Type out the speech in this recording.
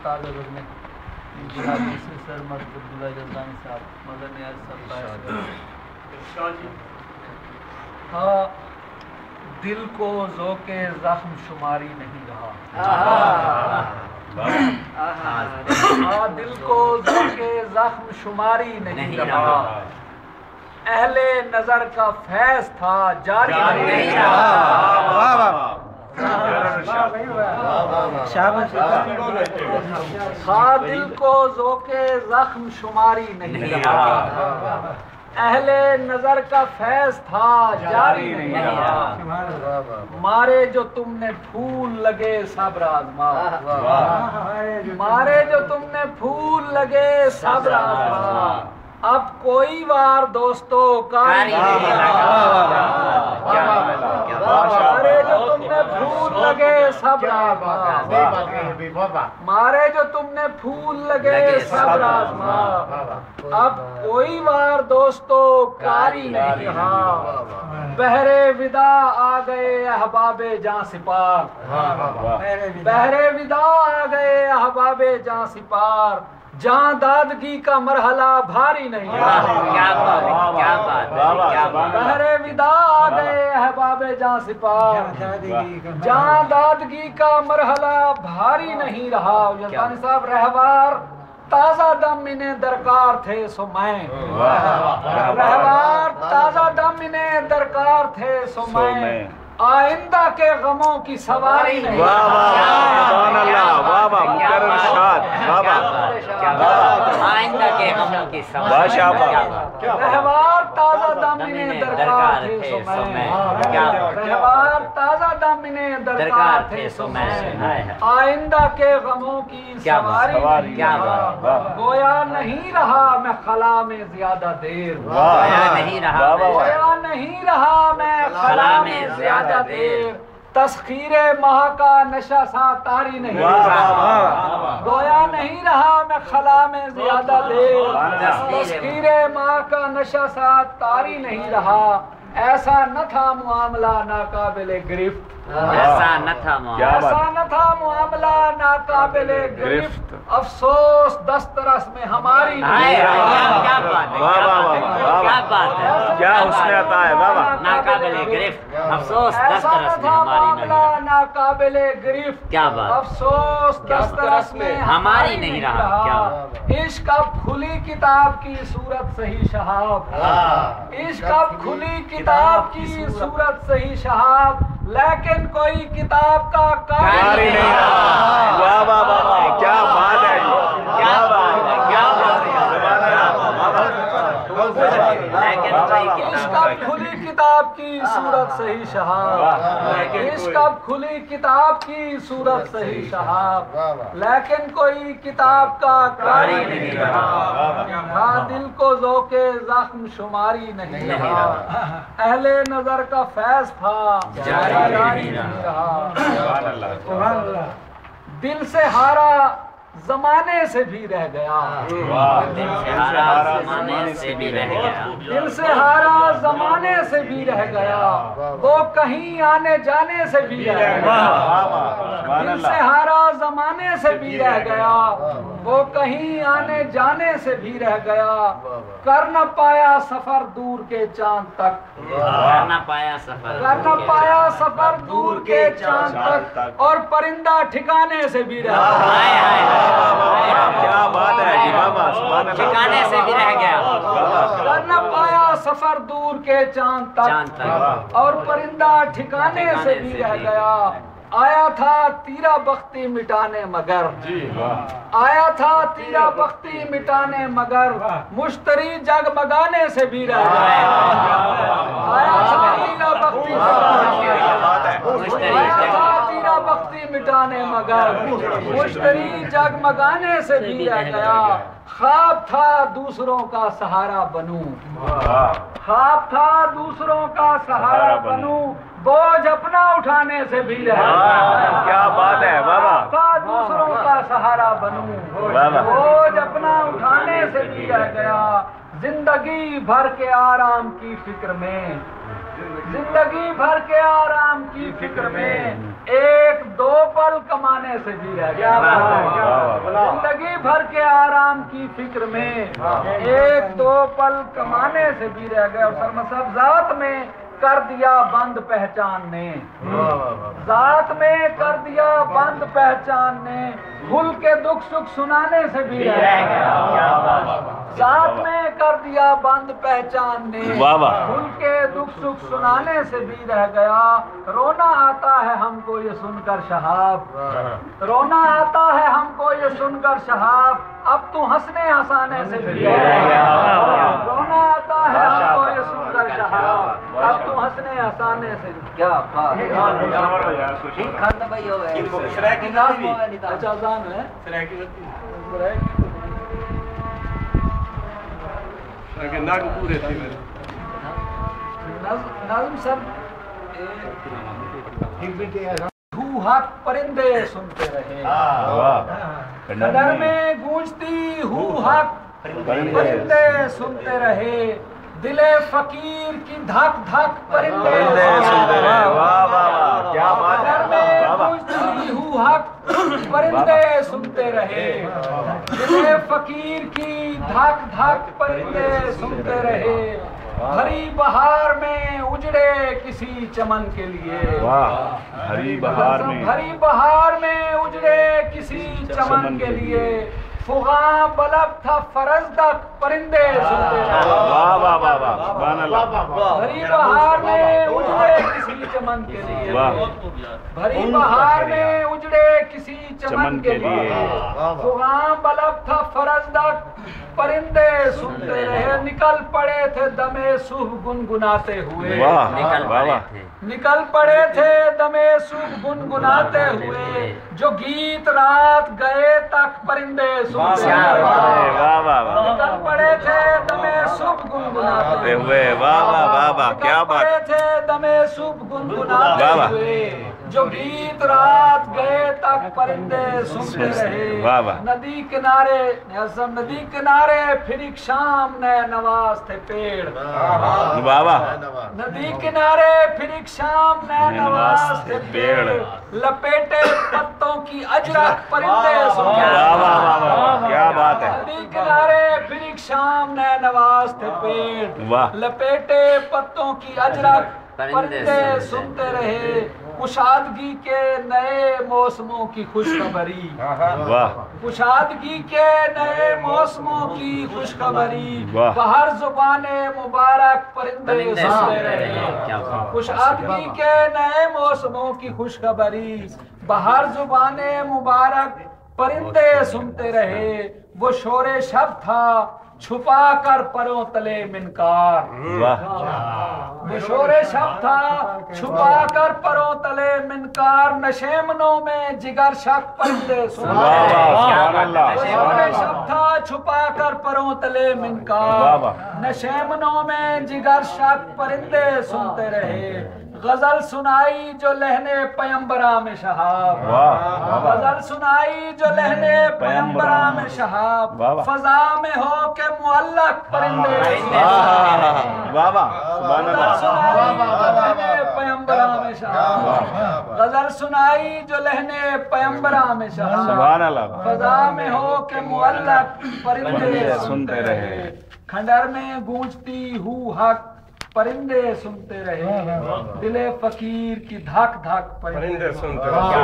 استاد نے جہادی سے سر مرد عبداللہ جزانی صاحب مدر نیاز صاحب ہاں دل کو ذوق زخم شماری نہیں رہا دل کو ذوق زخم شماری نہیں رہا اہل نظر کا فیض تھا جاری نہیں رہا دل کو ذوق زخم شماری نہیں رہا اہل نظر کا فیض تھا جاری نہیں رہا مارے جو تم نے پھول لگے صبر آزما مارے جو تم نے پھول لگے صبر آزما اب کوئی وار دوستو کاری نہیں لگا مارے جو تم نے پھول لگے صبر آزما مارے جو تم نے پھول لگے صبر آزما اب کوئی وار دوستو کاری نہیں رہا بہر ودا آ گئے احباب جاں سپار بہر ودا آ گئے احباب جاں سپار جہاں دادگی کا مرحلہ بھاری نہیں بہر ودا آ گئے احباب جاں سپار جہاں دادگی کا مرحلہ بھاری نہیں رہا یزدانی صاحب رہوار تازہ دم انہیں درکار تھے سو میں رہوار تازہ دم انہیں درکار تھے سو میں آئندہ کے غموں کی سواری نہیں آئندہ کے غموں کی سواری رہوار تازہ دم انہیں درکار تھے سو میں رہوار تازہ دم انہیں درکار تھے سو میں آئندہ کے غموں کی سواری گویا نہیں رہا میں خلا میں زیادہ دیر گویا نہیں رہا میں خلا میں زیادہ دیر تسخیر ماہ کا نشہ سا تاری نہیں رہا گویا نہیں رہا میں خلا میں زیادہ دیر تسخیر ماہ کا نشہ سا تاری نہیں رہا ایسا نہ تھا معاملہ ناقابل گرفت ایسا نہ تھا معاملہ ناقابل گرفت افسوس دسترس میں ہماری کیا بات ہے کیا حسن عطا ہے بابا ناقابل گرفت افسوس دسترس میں ہماری نہیں ناقابل گرفت کیا بات افسوس دسترس میں ہماری نہیں رہا کیا عشق اب کھلی کتاب کی صورت صحیح شہاب عشق اب کھلی کتاب کی صورت صحیح شہاب لیکن کوئی کتاب کا کاری نہیں رہا واہ واہ واہ کیا بات ہے کیا بات ہے کیا بات ہے عشق اب کھلی کتاب کی صورت صحیح شہاب عشق اب کھلی کتاب کی صورت صحیح شہاب لیکن کوئی کتاب کا کاری نہیں رہا ہاں دل کو ذوق زخم شماری نہیں رہا اہل نظر کا فیض تھا جاری نہیں رہا دل سے ہارا زمانے سے بھی رہ گیا دل سے ہارا زمانے سے بھی رہ گیا دل سے ہارا زمانے سے بھی رہ گیا وہ کہیں آنے جانے سے بھی رہ گیا دل سے ہارا زمانے سے بھی رہ گیا وہ کہیں آنے جانے سے بھی رہ گیا کر نہ پایا سفر دور کے چاند تک کر نہ پایا سفر دور کے چاند تک اور پرندہ ٹھکانے سے بھی رہ گیا کیا بات ہے ٹھکانے سے بھی رہ گیا کر نہ پایا سفر دور کے چاند تک اور پرندہ ٹھکانے سے بھی رہ گیا آیا تھا تیرا بختی مٹانے مگر آیا تھا تیرا بختی مٹانے مگر مشتری جگمگانے سے بھی رہ گیا آیا تھا تیرا بختی مٹانے مگر مشتری جگمگانے سے بھی رہ گیا خواب تھا دوسروں کا سہارا بنوں خواب تھا دوسروں کا سہارا بنوں بوجھ اپنا اٹھانے سے بھی رہ گیا کیا بات ہے بابا تھا دوسروں کا سہارا بنوں بوجھ اپنا اٹھانے سے بھی رہ گیا زندگی بھر کے آرام کی فکر میں زندگی بھر کے آرام کی فکر میں ایک دو پل کمانے سے بھی رہ گیا، زندگی بھر کے آرام کی فکر میں ایک دو پل کمانے سے بھی رہ گیا، اور سرمصب ذات میں کر دیا بند پہچان نے، ذات میں کر دیا بند پہچان نے، کھل کے دکھ سکھ سنانے سے بھی رہ گیا، ذات میں کر دیا بند پہچان نے، کھل کے دکھ سکھ سنانے سے بھی رہ گیا، رونا آتا ہے ہم کو یہ سن کر شہاب، رونا آتا ہے ہم کو یہ سن کر شہاب، اب تو ہنسنے ہنسانے سے بھی رہ گیا، رونا آتا ہے ہم کو یہ سن کر شہاب، اب تو ہنسنے ہنسانے سے کیا بات ہے، کھانا بھائی ہو گئے اچھا آسان ہے نظم سب حق پرندے سنتے رہے، قدر میں گونجتی حق پرندے سنتے رہے، دل فقیر کی دھک دھک پرندے سنتے رہے، قدر میں گونجتی حق پرندے سنتے رہے، دل فقیر کی دھک دھک پرندے سنتے رہے، بھری بہار میں اجڑے کسی چمن کے لیے، بھری بہار میں اجڑے کسی چمن کے لیے، فغاں بلب تھا فرزدق پرندے سنتے رہے، بھری بہار میں اجڑے کسی چمن کے لیے، بھری بہار میں اجڑے کسی چمن کے لیے، فغاں بلب تھا فرزدق پرندے سنتے رہے، نکل پڑے تھے دمے صبح گنگناتے ہوئے، نکل پڑے تھے دمے صبح گنگناتے ہوئے، جو گیت رات گئے تک پرندے سنتے رہے، نکل پڑے تھے دمے صبح گنگناتے ہوئے، نکل پڑے تھے دمے صبح گنگناتے ہوئے، جو گیت رات گئے تک پرندے سنتے رہے، ندی کنارے ندی کنارے پھر ایک شام نئے نواز تھے پیڑ، ندی کنارے پھر ایک شام نئے نواز تھے پیڑ، لپیٹے پتوں کی اجرک پرندے سنتے رہے، ندی کنارے پھر ایک شام نئے نواز تھے پیڑ، لپیٹے پتوں کی اجرک پرندے سنتے رہے، کشادگی کے نئے موسموں کی خوشخبری، کشادگی کے نئے موسموں کی خوشخبری، بہر زبان مبارک پرندے سنتے رہے، کشادگی کے نئے موسموں کی خوشخبری، بہر زبان مبارک پرندے سنتے رہے، وہ شور شب تھا چھپا کر پروں تلے منکار، وہ شور شب تھا چھپا کر پروں تلے منکار، نشیمنوں میں جگر شک پرندے سنتے رہے، شور شب تھا چھپا کر پروں تلے منکار، نشیمنوں میں جگر شک پرندے سنتے رہے، غزل سنائی جو لہنے پیمبراں میں شہاب، غزل سنائی جو لہنے پیمبراں میں شہاب، فضا میں ہو کے معلق پرندے پیمبراں میں شہاب، غزل سنائی جو لہنے پیمبراں میں شہاب، فضا میں ہو کے معلق پرندے سنتے رہے، کھنڈر میں گونجتی حق پرندے سنتے رہے، دل فقیر کی دھک دھک پرندے سنتے رہے۔